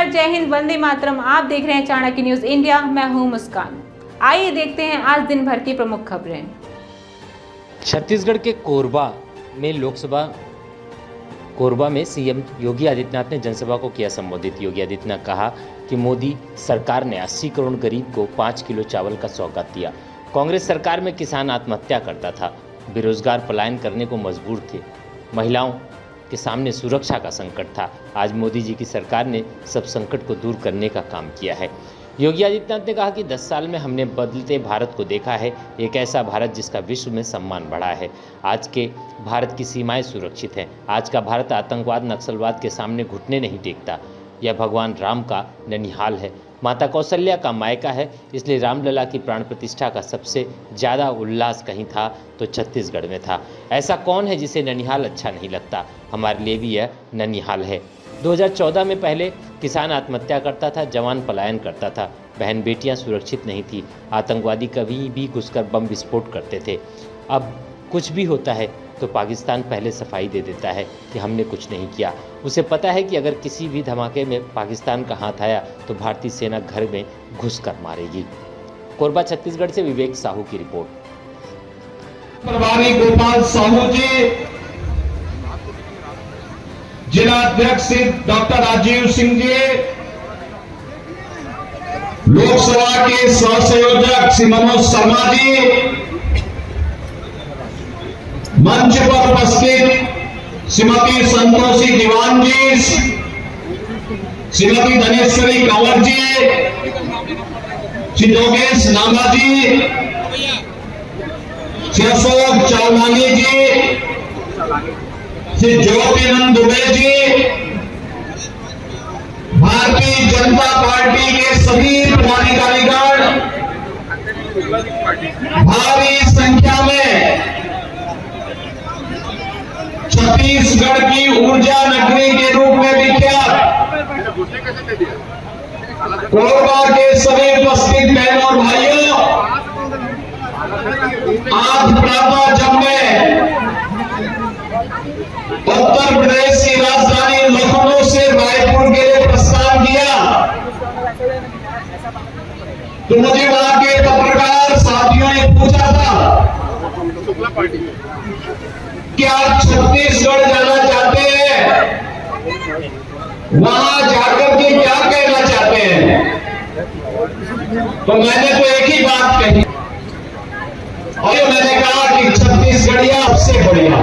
नमस्कार, जय हिंद, वंदे मातरम। आप देख रहे हैं चाणक्य न्यूज इंडिया। मैं हूं मुस्कान। आइए देखते हैं आज दिन भर की प्रमुख खबरें। छत्तीसगढ़ के कोरबा में सीएम योगी आदित्यनाथ ने जनसभा को किया संबोधित। योगी आदित्यनाथ ने कहा कि मोदी सरकार ने 80 करोड़ गरीब को 5 किलो चावल का सौगात दिया। कांग्रेस सरकार में किसान आत्महत्या करता था, बेरोजगार पलायन करने को मजबूर थे, महिलाओं के सामने सुरक्षा का संकट था। आज मोदी जी की सरकार ने सब संकट को दूर करने का काम किया है। योगी आदित्यनाथ ने कहा कि 10 साल में हमने बदलते भारत को देखा है, एक ऐसा भारत जिसका विश्व में सम्मान बढ़ा है। आज के भारत की सीमाएं सुरक्षित हैं। आज का भारत आतंकवाद, नक्सलवाद के सामने घुटने नहीं टेकता। यह भगवान राम का ननिहाल है, माता कौशल्या का मायका है। इसलिए रामलला की प्राण प्रतिष्ठा का सबसे ज़्यादा उल्लास कहीं था तो छत्तीसगढ़ में था। ऐसा कौन है जिसे ननिहाल अच्छा नहीं लगता? हमारे लिए भी यह ननिहाल है। 2014 में पहले किसान आत्महत्या करता था, जवान पलायन करता था, बहन बेटियां सुरक्षित नहीं थी, आतंकवादी कभी भी घुसकर बम विस्फोट करते थे। अब कुछ भी होता है तो पाकिस्तान पहले सफाई दे देता है कि हमने कुछ नहीं किया। उसे पता है कि अगर किसी भी धमाके में पाकिस्तान का हाथ आया तो भारतीय सेना घर में घुसकर मारेगी। कोरबा छत्तीसगढ़ से विवेक साहू की रिपोर्ट। प्रभारी गोपाल साहू जी, जिलाध्यक्ष डॉक्टर राजीव सिंह जी, लोकसभा के सहसंयोजक श्री मनोज शर्मा जी, मंच पर उपस्थित श्रीमती संतोषी दीवान जी, श्रीमती धनेश्वरी कंवर जी, श्री योगेश नामा जी, श्री अशोक चावलानी जी, श्री ज्योतिनंद दुबे जी, भारतीय जनता पार्टी के सभी पदाधिकारीगण, भारी संख्या में छत्तीसगढ़ की ऊर्जा नगरी के रूप में विख्यात कोरबा के सभी उपस्थित बहनों और भाइयों, आज प्रातः जब मैं उत्तर प्रदेश की राजधानी लखनऊ से रायपुर के लिए प्रस्थान किया तो मुझे वहां के पत्रकार साथियों ने पूछा था कि आप छत्तीसगढ़ जाना चाहते हैं, वहां जाकर के क्या कहना चाहते हैं? तो मैंने तो एक ही बात कही और मैंने कहा कि छत्तीसगढ़िया सबसे बढ़िया।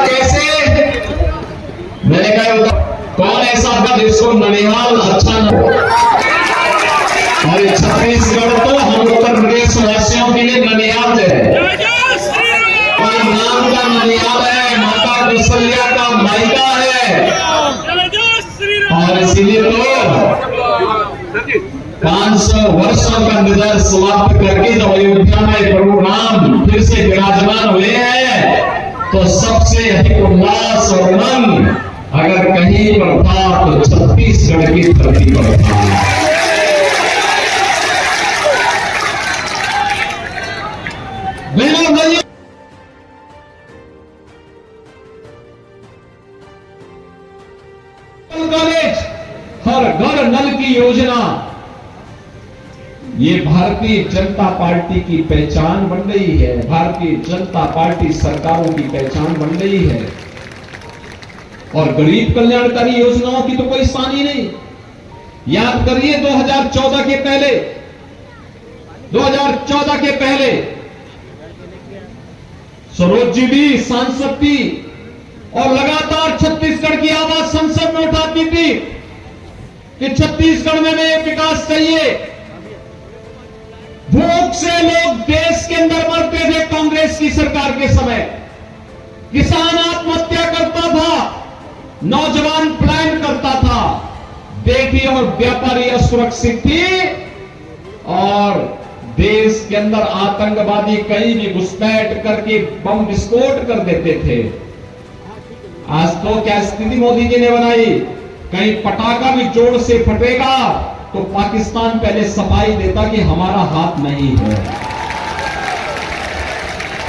कैसे? मैंने कहा कौन ऐसा आपका जिसको ननिहाल अच्छा न हो? और छत्तीसगढ़ तो हम उत्तर प्रदेश वासियों के लिए ननिहाल है, और नाम का ननिहाल है, माता कौशल्या का मायका है। और इसीलिए तो 500 वर्षों का निदर्शन समाप्त करके जब अयोध्या में प्रभु राम फिर से विराजमान हुए हैं तो सबसे अधिक उल्लास और उमंग अगर कहीं पर था तो छत्तीसगढ़ की धरती पर था। हर घर नल की योजना ये भारतीय जनता पार्टी की पहचान बन गई है। भारतीय जनता पार्टी सरकारों की पहचान बन गई है। और गरीब कल्याणकारी योजनाओं की तो कोई सानी नहीं। याद करिए 2014 के पहले सरोज जी भी सांसद थी और लगातार छत्तीसगढ़ की आवाज संसद में उठाती थी कि छत्तीसगढ़ में विकास चाहिए। भूख से लोग देश के अंदर मरते थे कांग्रेस की सरकार के समय। किसान आत्महत्या करता था, नौजवान पलायन करता था, बेटी और व्यापारी असुरक्षित थी और देश के अंदर आतंकवादी कहीं भी घुसपैठ करके बम विस्फोट कर देते थे। आज तो क्या स्थिति मोदी जी ने बनाई, कहीं पटाखा भी जोर से फटेगा तो पाकिस्तान पहले सफाई देता कि हमारा हाथ नहीं है।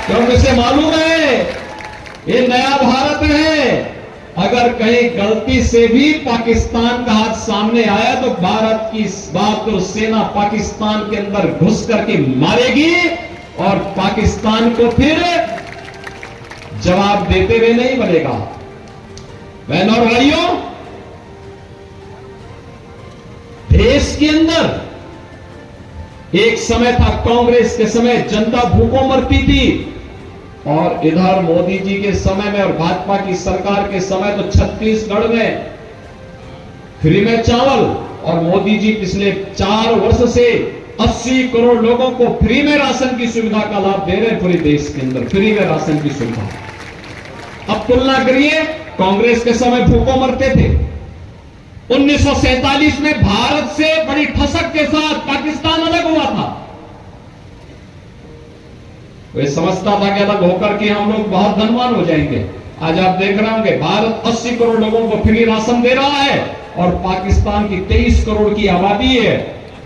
क्योंकि इसे मालूम है ये नया भारत है, अगर कहीं गलती से भी पाकिस्तान का हाथ सामने आया तो भारत की बहादुर सेना पाकिस्तान के अंदर घुस करके मारेगी और पाकिस्तान को फिर जवाब देते हुए नहीं बनेगा। बहनों और भाइयों, देश के अंदर एक समय था, कांग्रेस के समय जनता भूखों मरती थी, और इधर मोदी जी के समय में और भाजपा की सरकार के समय तो छत्तीसगढ़ में फ्री में चावल, और मोदी जी पिछले 4 वर्ष से 80 करोड़ लोगों को फ्री में राशन की सुविधा का लाभ दे रहे हैं। पूरे देश के अंदर फ्री में राशन की सुविधा। अब तुलना करिए, कांग्रेस के समय भूखों मरते थे। 1947 में भारत से बड़ी ठसक के साथ पाकिस्तान अलग हुआ था। वे समझता था कि अलग होकर के हम लोग बहुत धनवान हो जाएंगे। आज आप देख रहे होंगे, भारत 80 करोड़ लोगों को फ्री राशन दे रहा है और पाकिस्तान की 23 करोड़ की आबादी है,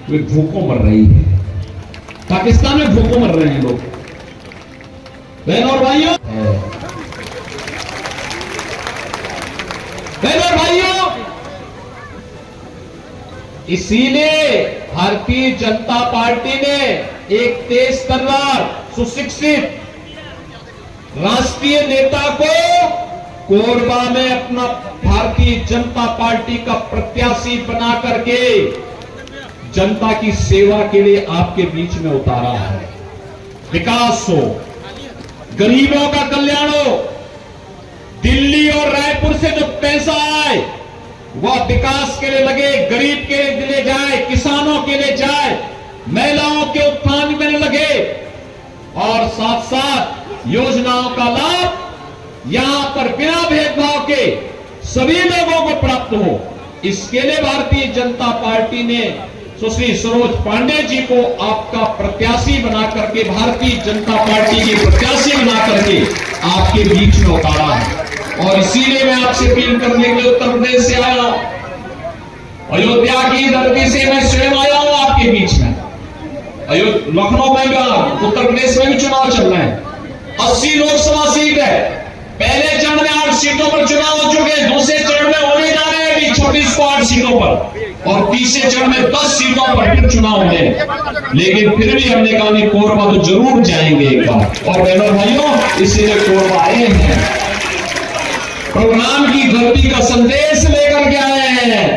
वे भूखों मर रही है। पाकिस्तान में भूखों मर रहे हैं लोग। बहनों और भाइयों, इसीलिए भारतीय जनता पार्टी ने एक तेज तर्रार, सुशिक्षित राष्ट्रीय नेता को कोरबा में अपना भारतीय जनता पार्टी का प्रत्याशी बना करके जनता की सेवा के लिए आपके बीच में उतारा है। विकास हो, गरीबों का कल्याण हो, दिल्ली और रायपुर से जो पैसा आए वह विकास के लिए लगे, गरीब के लिए जाए, किसानों के लिए जाए, महिलाओं के उत्थान में लगे, और साथ साथ योजनाओं का लाभ यहां पर बिना भेदभाव के सभी लोगों को प्राप्त हो। इसके लिए भारतीय जनता पार्टी ने सुश्री सरोज पांडे जी को आपका प्रत्याशी बना करके, भारतीय जनता पार्टी के प्रत्याशी बना करके आपके बीच में उतारा है। और इसीलिए मैं आपसे अपील करने के लिए उत्तर प्रदेश से आया हूं, अयोध्या की धरती से मैं स्वयं आया हूं आपके बीच में। लखनऊ में भी, उत्तर प्रदेश में भी चुनाव चल रहे हैं। 80 लोकसभा सीट है। पहले चरण में 8 सीटों पर चुनाव हो चुके, दूसरे चरण में होने जा रहे हैं अभी 26 को 8 सीटों पर, और तीसरे चरण में 10 सीटों पर फिर चुनाव होंगे। लेकिन फिर भी हमने कहा नहीं, कोरबा तो जरूर जाएंगे एक बार। और बहनों भाइयों, इसीलिए कोरबा आए हैं, प्रोग्राम की धरती का संदेश लेकर के आए हैं,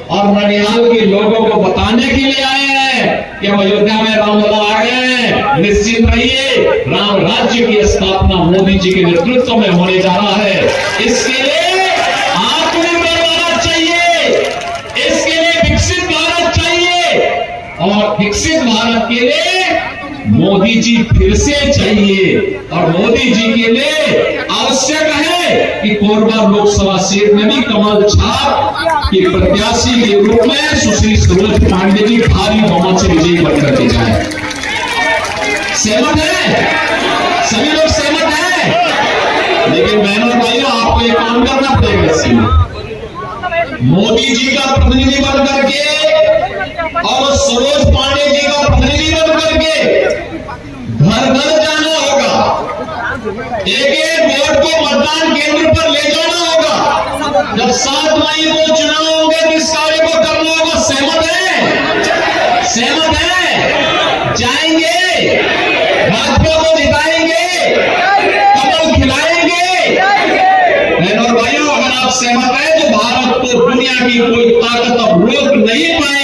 और ननिहाल के लोगों को बताने के लिए आए हैं कि हम अयोध्या में रामलला आ गए हैं। निश्चित रहिए, राम राज्य की स्थापना मोदी जी के नेतृत्व में होने जा रहा है। इसके लिए आत्मनिर्भर भारत चाहिए, इसके लिए विकसित भारत चाहिए, और विकसित भारत के लिए मोदी जी फिर से चाहिए। और मोदी जी के लिए आवश्यक है कि कोरबा लोकसभा सीट में भी कमल छाप के प्रत्याशी के रूप में सुश्री सरोज पांडे जी भारी बहुमत से विजयी बनकर के जाए। सहमत है? सभी लोग सहमत हैं? लेकिन बहनों भाइयों, आपको एक काम करना पड़ेगा। इसमें मोदी जी का प्रतिनिधि बन करके और सरोज पांडे जी का प्रतिनिधि बन करके घर घर जाना होगा, एक वोट को मतदान केंद्र पर ले जाना होगा। जब 7 मई को चुनाव होंगे तो इस कार्य को करना होगा। सहमत है? सहमत है? जाएंगे, भाजपा को जिताएंगे, कमल खिलाएंगे। बहनों और भाइयों, अगर आप सहमत हैं तो भारत को दुनिया की कोई ताकत अब रोक नहीं पाएगी।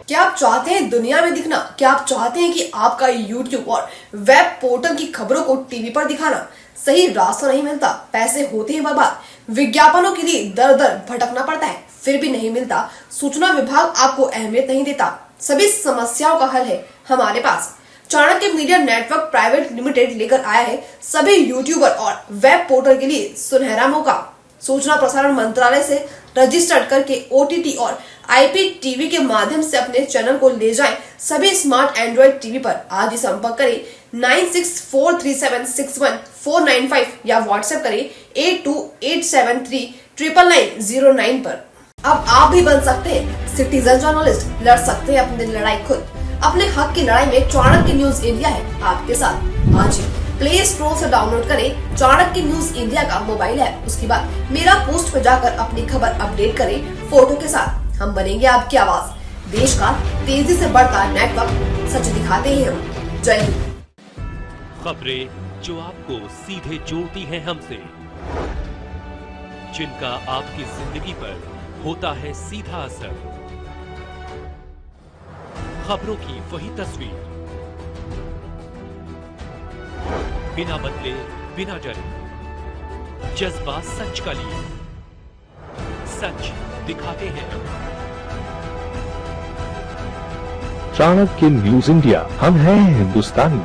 क्या आप चाहते हैं दुनिया में दिखना? क्या आप चाहते हैं कि आपका YouTube और वेब पोर्टल की खबरों को टीवी पर दिखाना सही रास्ता नहीं मिलता, पैसे होते हैं बर्बाद, विज्ञापनों के लिए दर दर भटकना पड़ता है, फिर भी नहीं मिलता, सूचना विभाग आपको अहमियत नहीं देता? सभी समस्याओं का हल है हमारे पास। Chanakya media network private limited लेकर आया है सभी यूट्यूबर और वेब पोर्टल के लिए सुनहरा मौका। सूचना प्रसारण मंत्रालय से रजिस्टर्ड करके OTT और IPTV के माध्यम से अपने चैनल को ले जाएं सभी स्मार्ट एंड्रॉइड टीवी पर। आज ही संपर्क करें 9643761495 या व्हाट्सएप करें 8287399909 पर। अब आप भी बन सकते हैं सिटीजन जर्नलिस्ट, लड़ सकते हैं अपनी लड़ाई खुद। अपने हक की लड़ाई में चाणक्य न्यूज इंडिया है आपके साथ। आज ही प्ले स्टोर से डाउनलोड करें चाणक्य न्यूज इंडिया का मोबाइल ऐप। उसके बाद मेरा पोस्ट पर जाकर अपनी खबर अपडेट करें फोटो के साथ। हम बनेंगे आपकी आवाज। देश का तेजी से बढ़ता नेटवर्क, सच दिखाते हैं हम। जय हिंद। खबरें जो आपको सीधे जोड़ती हैं हमसे, जिनका आपकी जिंदगी पर होता है सीधा असर। खबरों की वही तस्वीर, बिना बदले बिना डरे, जज्बा सच का लिए, सच दिखाते हैं। चाणक्य न्यूज इंडिया, हम हैं हिंदुस्तानी।